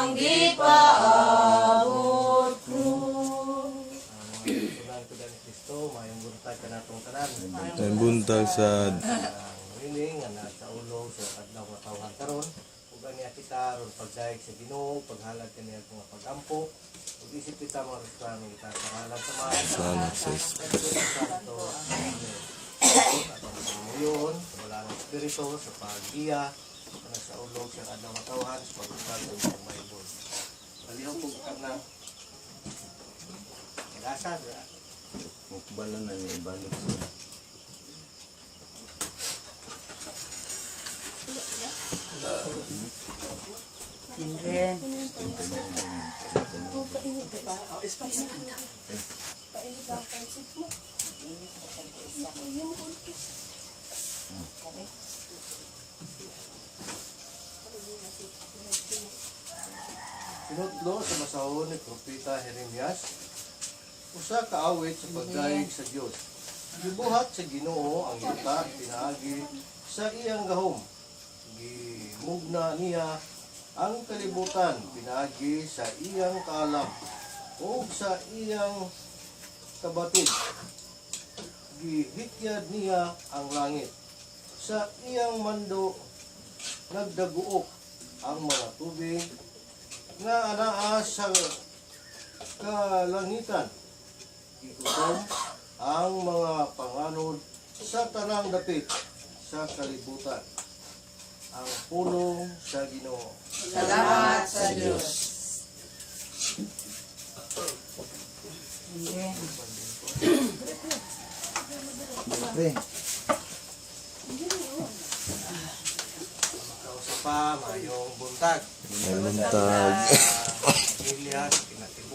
ang gipaabot ko. Tunan ko dani Kristo, mayong buntag ka natong tanan. May buntag sa Wining nga sa ulo sa adlaw nga tawhan karon. Ug ani kita ron pagdayeg sa Ginoo, paghalad kaniya nga pag-ampo. Ug isip kita mga restaurant kita pangalan sa mga Santo. Yun, wala ng espiritu sa pag-iya na sa ulo sa adlaw nga tawhan sa pagbuntag sa Bible. Palihog ko kana. Lasa ra. Mukbalan na niya ibalik siya. Tinren. Sinudlo sa masahon ni Propeta Jeremias, usa ka awit sa pagdayeg sa Dios. Gibuhat sa Ginoo ang yuta pinaagi sa iyang gahom. Gimugna niya ang kalibutan pinaagi sa iyang kaalam o sa iyang kabatid. Gihityad niya ang langit. Sa iyang mando nagdaguok ang mga tubig nga anaa sa kalangitan. Igutom ang mga panganod sa tanang dapit sa kalibutan. Ang pulong sa Ginoo. Salamat sa Diyos. Tinren. Pre, Kausa pa, mayong buntag. may buntag. Pamilya,